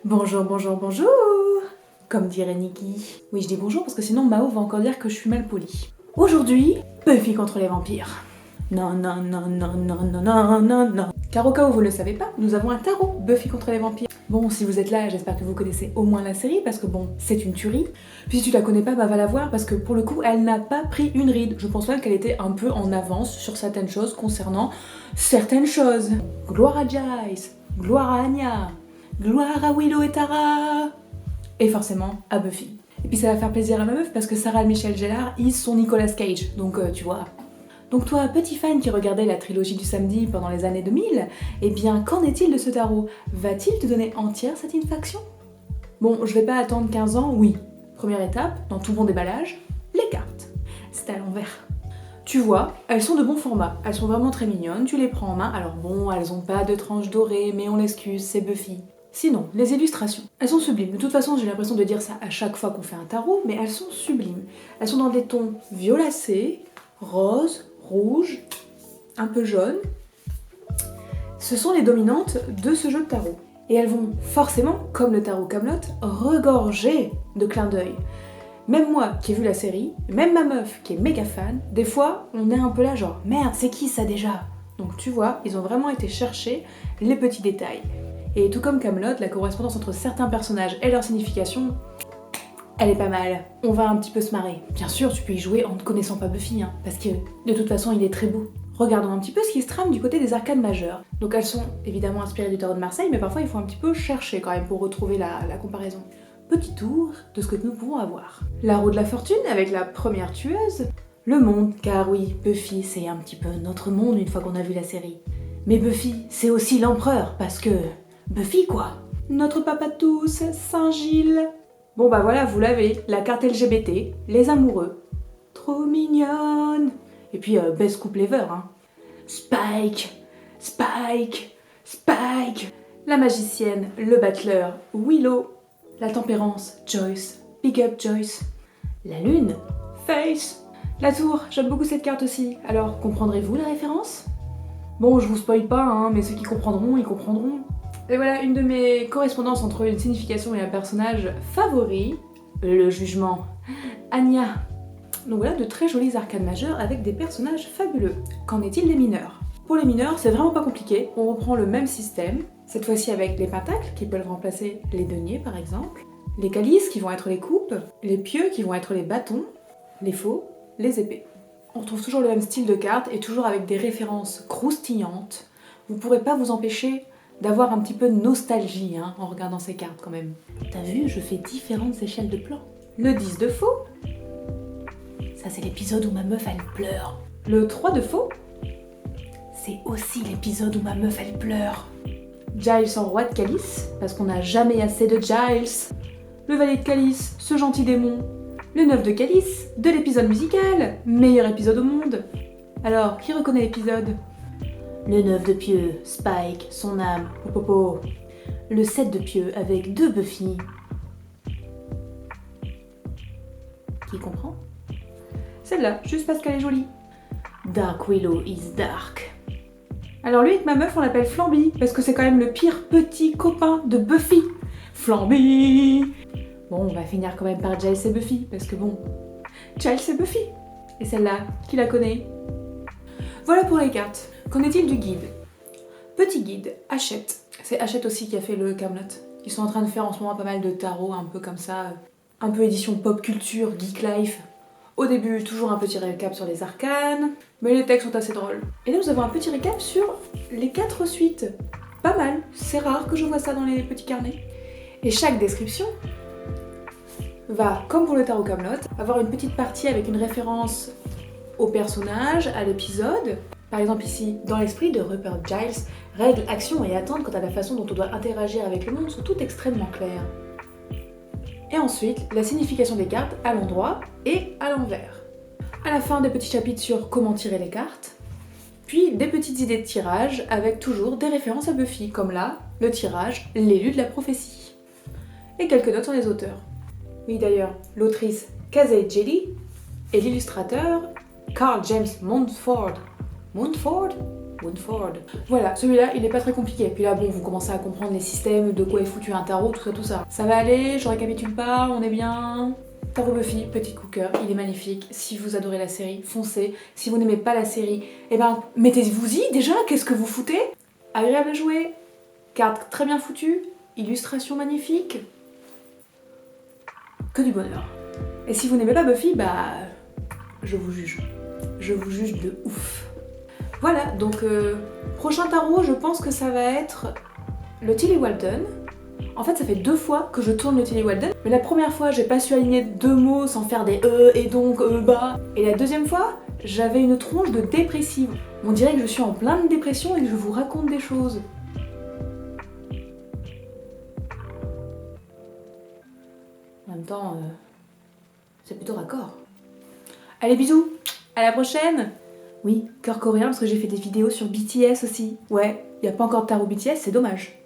Bonjour, bonjour, bonjour. Comme dirait Nikki. Oui, je dis bonjour parce que sinon Mao va encore dire que je suis mal polie. Aujourd'hui, Buffy contre les vampires. Non, non, non, non, non, non, non, non, non. Car au cas où vous ne le savez pas, nous avons un tarot Buffy contre les vampires. Bon, si vous êtes là, j'espère que vous connaissez au moins la série parce que bon, c'est une tuerie. Puis si tu la connais pas, bah va la voir parce que pour le coup, elle n'a pas pris une ride. Je pense même qu'elle était un peu en avance sur certaines choses concernant certaines choses. Gloire à Giles, gloire à Anya, gloire à Willow et Tara, et forcément à Buffy. Et puis ça va faire plaisir à ma meuf parce que Sarah Michelle Gellar, ils sont Nicolas Cage, donc tu vois. Donc toi, petit fan qui regardait la trilogie du samedi pendant les années 2000, eh bien qu'en est-il de ce tarot? Va-t-il te donner entière satisfaction? Bon, je vais pas attendre 15 ans, oui. Première étape, dans tout bon déballage, les cartes. C'est à l'envers. Tu vois, elles sont de bon format, elles sont vraiment très mignonnes, tu les prends en main, alors bon, elles ont pas de tranches dorées, mais on l'excuse, c'est Buffy. Sinon, les illustrations, elles sont sublimes. De toute façon, j'ai l'impression de dire ça à chaque fois qu'on fait un tarot, mais elles sont sublimes. Elles sont dans des tons violacés, rose, rouge, un peu jaune. Ce sont les dominantes de ce jeu de tarot. Et elles vont forcément, comme le tarot Camelot, regorger de clins d'œil. Même moi qui ai vu la série, même ma meuf qui est méga fan, des fois on est un peu là genre merde, c'est qui ça déjà? Donc tu vois, ils ont vraiment été chercher les petits détails. Et tout comme Camelot, la correspondance entre certains personnages et leur signification, elle est pas mal. On va un petit peu se marrer. Bien sûr, tu peux y jouer en ne connaissant pas Buffy, parce que de toute façon, il est très beau. Regardons un petit peu ce qui se trame du côté des arcanes majeures. Donc elles sont évidemment inspirées du tarot de Marseille, mais parfois il faut un petit peu chercher quand même pour retrouver la comparaison. Petit tour de ce que nous pouvons avoir. La roue de la fortune avec la première tueuse. Le monde, car oui, Buffy c'est un petit peu notre monde une fois qu'on a vu la série. Mais Buffy, c'est aussi l'empereur, parce que... Buffy quoi. Notre papa de tous, Saint-Gilles. Bon bah voilà, vous l'avez, la carte LGBT, les amoureux. Trop mignonne. Et puis best couple ever, hein. Spike, Spike, Spike. La magicienne, le battleur, Willow. La tempérance, Joyce, big up Joyce. La lune, Face. La tour, j'aime beaucoup cette carte aussi. Alors, comprendrez-vous la référence? Bon, je vous spoil pas, hein, mais ceux qui comprendront, ils comprendront. Et voilà une de mes correspondances entre une signification et un personnage favori, le jugement, Anya. Donc voilà de très jolis arcanes majeures avec des personnages fabuleux. Qu'en est-il des mineurs? Pour les mineurs, c'est vraiment pas compliqué, on reprend le même système, cette fois-ci avec les pentacles qui peuvent remplacer les deniers par exemple, les calices qui vont être les coupes, les pieux qui vont être les bâtons, les faux, les épées. On retrouve toujours le même style de carte et toujours avec des références croustillantes. Vous pourrez pas vous empêcher d'avoir un petit peu de nostalgie en regardant ces cartes quand même. T'as vu, je fais différentes échelles de plans. Le 10 de faux. Ça c'est l'épisode où ma meuf elle pleure. Le 3 de faux. C'est aussi l'épisode où ma meuf elle pleure. Giles en roi de calice, parce qu'on n'a jamais assez de Giles. Le valet de calice, ce gentil démon. Le 9 de calice, de l'épisode musical, meilleur épisode au monde. Alors, qui reconnaît l'épisode? Le 9 de pieux, Spike, son âme, popopo. Le 7 de pieux avec 2 Buffy. Qui comprend? Celle-là, juste parce qu'elle est jolie. Dark Willow is dark. Alors lui avec ma meuf on l'appelle Flamby, parce que c'est quand même le pire petit copain de Buffy. Flamby. Bon, on va finir quand même par Giles et Buffy, parce que bon... Giles et Buffy. Et celle-là, qui la connaît? Voilà pour les cartes. Qu'en est-il du guide? Petit guide, Hachette. C'est Hachette aussi qui a fait le Camelot. Ils sont en train de faire en ce moment pas mal de tarot, un peu comme ça, un peu édition pop culture, geek life. Au début, toujours un petit récap sur les arcanes, mais les textes sont assez drôles. Et là, nous avons un petit récap sur les 4 suites. Pas mal, c'est rare que je vois ça dans les petits carnets. Et chaque description va, comme pour le tarot Camelot, avoir une petite partie avec une référence au personnage, à l'épisode. Par exemple ici, dans l'esprit de Rupert Giles, règles, actions et attentes quant à la façon dont on doit interagir avec le monde sont toutes extrêmement claires. Et ensuite, la signification des cartes à l'endroit et à l'envers. À la fin, des petits chapitres sur comment tirer les cartes, puis des petites idées de tirage avec toujours des références à Buffy, comme là, le tirage, l'élu de la prophétie. Et quelques notes sur les auteurs. Oui d'ailleurs, l'autrice Casey Jelly et l'illustrateur Carl James Montford. Montford? Woodford. Voilà, celui-là, il est pas très compliqué. Puis là, bon, vous commencez à comprendre les systèmes, de quoi est foutu un tarot, tout ça, tout ça. Ça va aller, je récapitule pas, on est bien. Tarot Buffy, petit coup cœur, il est magnifique. Si vous adorez la série, foncez. Si vous n'aimez pas la série, eh ben, mettez-vous-y déjà, qu'est-ce que vous foutez? Agréable à jouer, carte très bien foutue, illustration magnifique. Que du bonheur. Et si vous n'aimez pas Buffy, bah... je vous juge. Je vous juge de ouf. Voilà, donc prochain tarot, je pense que ça va être le Tilly Walton. En fait, ça fait 2 fois que je tourne le Tilly Walton, mais la première fois, j'ai pas su aligner 2 mots sans faire des et donc bah. Et la deuxième fois, j'avais une tronche de dépressive. On dirait que je suis en pleine dépression et que je vous raconte des choses. En même temps, c'est plutôt raccord. Allez, bisous, à la prochaine. Oui, cœur coréen parce que j'ai fait des vidéos sur BTS aussi. Ouais, y a pas encore de tarot BTS, c'est dommage.